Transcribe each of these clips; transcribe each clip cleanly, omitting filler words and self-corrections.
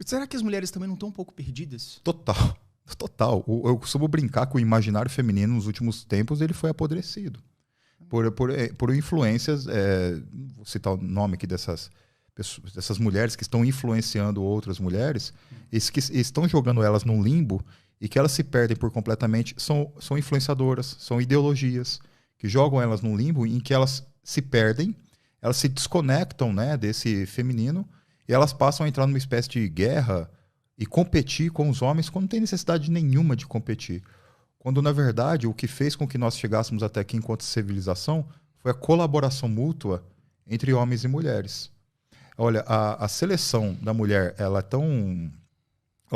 Será que as mulheres também não estão um pouco perdidas? Total. Total. Eu costumo brincar que o imaginário feminino nos últimos tempos ele foi apodrecido. Por influências, vou citar o nome aqui dessas mulheres que estão influenciando outras mulheres, que estão jogando elas num limbo e que elas se perdem por completamente, são influenciadoras, são ideologias que jogam elas num limbo em que elas se perdem, elas se desconectam, né, desse feminino e elas passam a entrar numa espécie de guerra e competir com os homens quando não tem necessidade nenhuma de competir. Quando, na verdade, o que fez com que nós chegássemos até aqui enquanto civilização foi a colaboração mútua entre homens e mulheres. Olha, a seleção da mulher, ela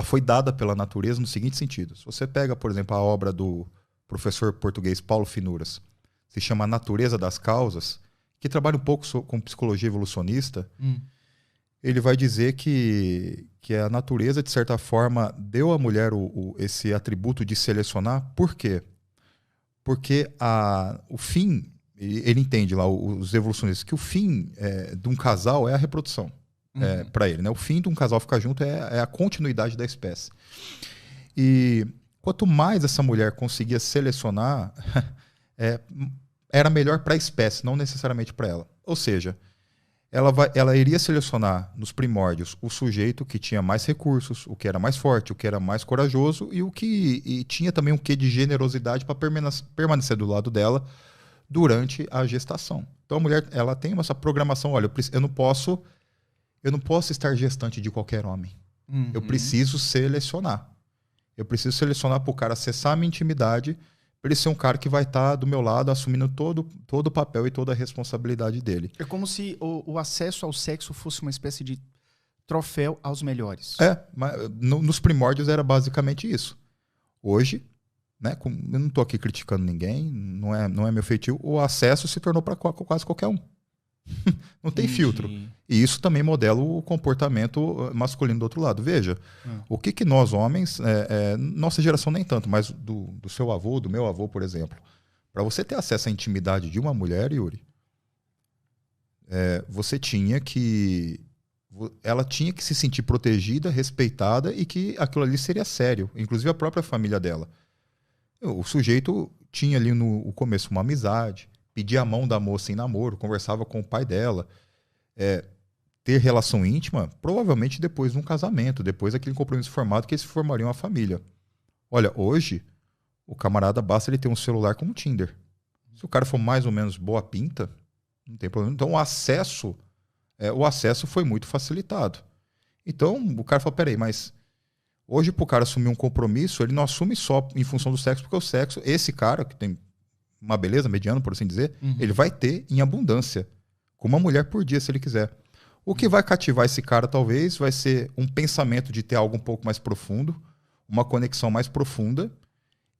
foi dada pela natureza no seguinte sentido. Se você pega, por exemplo, a obra do professor português Paulo Finuras, se chama A Natureza das Causas, que trabalha um pouco com psicologia evolucionista, ele vai dizer que a natureza, de certa forma, deu à mulher esse atributo de selecionar. Por quê? Porque o fim, ele entende lá, os evolucionistas, que o fim de um casal é a reprodução. Para ele, né? O fim de um casal ficar junto é a continuidade da espécie. E quanto mais essa mulher conseguia selecionar, era melhor para a espécie, não necessariamente para ela. Ou seja, ela iria selecionar nos primórdios o sujeito que tinha mais recursos, o que era mais forte, o que era mais corajoso e tinha também um quê de generosidade para permanecer do lado dela durante a gestação. Então a mulher, ela tem essa programação, olha, eu não posso estar gestante de qualquer homem. Eu preciso selecionar. Eu preciso selecionar para o cara acessar a minha intimidade, para ele ser um cara que vai estar do meu lado assumindo todo o papel e toda a responsabilidade dele. É como se o acesso ao sexo fosse uma espécie de troféu aos melhores. Mas nos primórdios era basicamente isso. Hoje, né, eu não estou aqui criticando ninguém, não é meu feitio, o acesso se tornou para quase qualquer um. Não tem filtro. E isso também modela o comportamento masculino do outro lado. Veja, o que nós homens, nossa geração nem tanto, mas do seu avô, do meu avô, por exemplo, para você ter acesso à intimidade de uma mulher, Yuri, ela tinha que se sentir protegida, respeitada e que aquilo ali seria sério, inclusive a própria família dela. O sujeito tinha ali no começo uma amizade, pedia a mão da moça em namoro, conversava com o pai dela. Ter relação íntima, provavelmente depois de um casamento, depois daquele compromisso formado que eles formariam uma família. Olha, hoje, o camarada basta ele ter um celular com um Tinder. Se o cara for mais ou menos boa pinta, não tem problema. Então o acesso foi muito facilitado. Então o cara fala, peraí, mas hoje pro cara assumir um compromisso, ele não assume só em função do sexo, porque o sexo, esse cara que tem uma beleza mediana, por assim dizer, ele vai ter em abundância, com uma mulher por dia, se ele quiser. O que vai cativar esse cara, talvez, vai ser um pensamento de ter algo um pouco mais profundo, uma conexão mais profunda,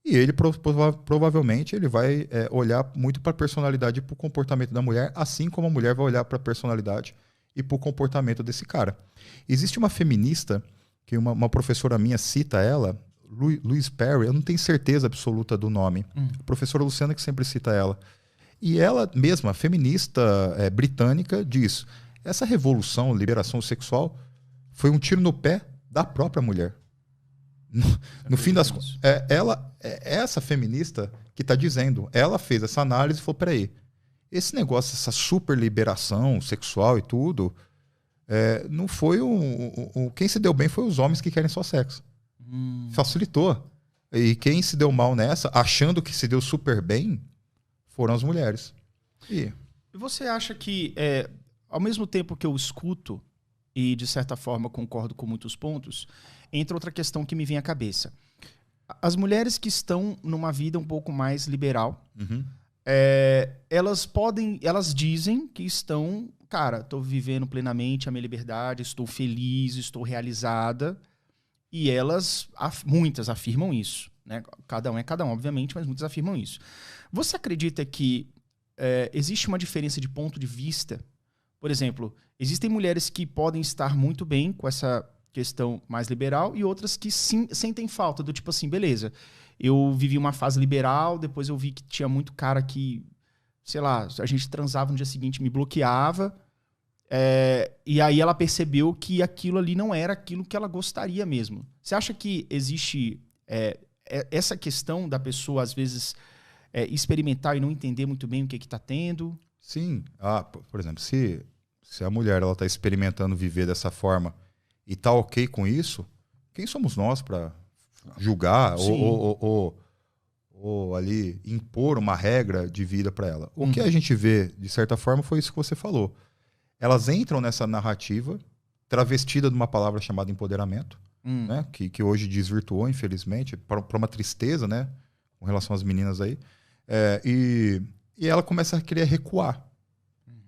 e ele provavelmente ele vai olhar muito para a personalidade e para o comportamento da mulher, assim como a mulher vai olhar para a personalidade e para o comportamento desse cara. Existe uma feminista, que uma professora minha cita ela, Louise Perry, eu não tenho certeza absoluta do nome. A professora Luciana que sempre cita ela. E ela mesma, feminista britânica, diz: essa revolução, liberação sexual, foi um tiro no pé da própria mulher. No fim das contas, essa feminista que está dizendo, ela fez essa análise e falou, peraí, esse negócio, essa super liberação sexual e tudo, não foi quem se deu bem foi os homens que querem só sexo. Facilitou. E quem se deu mal nessa, achando que se deu super bem, foram as mulheres. E você acha que, ao mesmo tempo que eu escuto, e de certa forma concordo com muitos pontos, entra outra questão que me vem à cabeça. As mulheres que estão numa vida um pouco mais liberal, elas dizem que estão, cara, estou vivendo plenamente a minha liberdade, estou feliz, estou realizada. E muitas afirmam isso, né? Cada um é cada um, obviamente, mas muitas afirmam isso. Você acredita que existe uma diferença de ponto de vista? Por exemplo, existem mulheres que podem estar muito bem com essa questão mais liberal e outras que sim, sentem falta, do tipo assim, beleza, eu vivi uma fase liberal, depois eu vi que tinha muito cara que, sei lá, a gente transava no dia seguinte, me bloqueava, E aí ela percebeu que aquilo ali não era aquilo que ela gostaria mesmo. Você acha que existe essa questão da pessoa, às vezes, experimentar e não entender muito bem o que está tendo? Sim. Por exemplo, se a mulher está experimentando viver dessa forma e está ok com isso, quem somos nós para julgar ou ali impor uma regra de vida para ela? O que a gente vê, de certa forma, foi isso que você falou. Elas entram nessa narrativa travestida de uma palavra chamada empoderamento, né? que hoje desvirtuou, infelizmente, para uma tristeza, né? Com relação às meninas aí. E ela começa a querer recuar.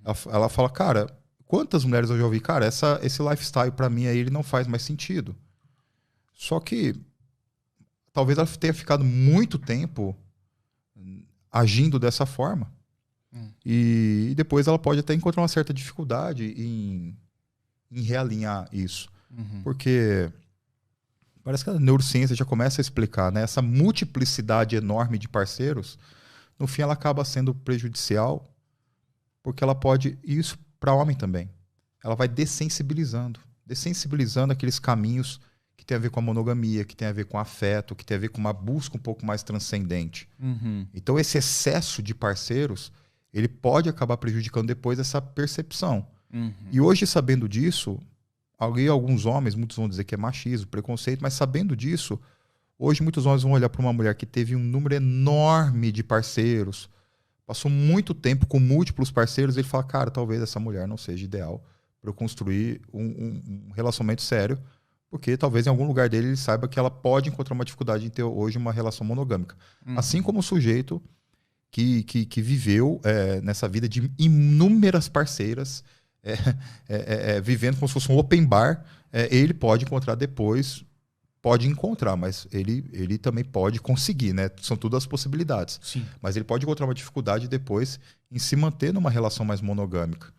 Ela fala, cara, quantas mulheres eu já ouvi? Cara, esse lifestyle para mim aí ele não faz mais sentido. Só que talvez ela tenha ficado muito tempo agindo dessa forma. E depois ela pode até encontrar uma certa dificuldade em realinhar isso. Porque parece que a neurociência já começa a explicar, né? Essa multiplicidade enorme de parceiros, no fim ela acaba sendo prejudicial, porque ela pode, e isso para homem também, ela vai dessensibilizando aqueles caminhos que tem a ver com a monogamia, que tem a ver com afeto, que tem a ver com uma busca um pouco mais transcendente. Então esse excesso de parceiros, ele pode acabar prejudicando depois essa percepção. E hoje, sabendo disso, alguns homens, muitos vão dizer que é machismo, preconceito, mas sabendo disso, hoje muitos homens vão olhar para uma mulher que teve um número enorme de parceiros, passou muito tempo com múltiplos parceiros, e ele fala, cara, talvez essa mulher não seja ideal para eu construir um relacionamento sério, porque talvez em algum lugar dele ele saiba que ela pode encontrar uma dificuldade em ter hoje uma relação monogâmica. Assim como o sujeito que viveu nessa vida de inúmeras parceiras, vivendo como se fosse um open bar, ele pode encontrar depois, mas ele também pode conseguir, né? São todas as possibilidades. Sim. Mas ele pode encontrar uma dificuldade depois em se manter numa relação mais monogâmica.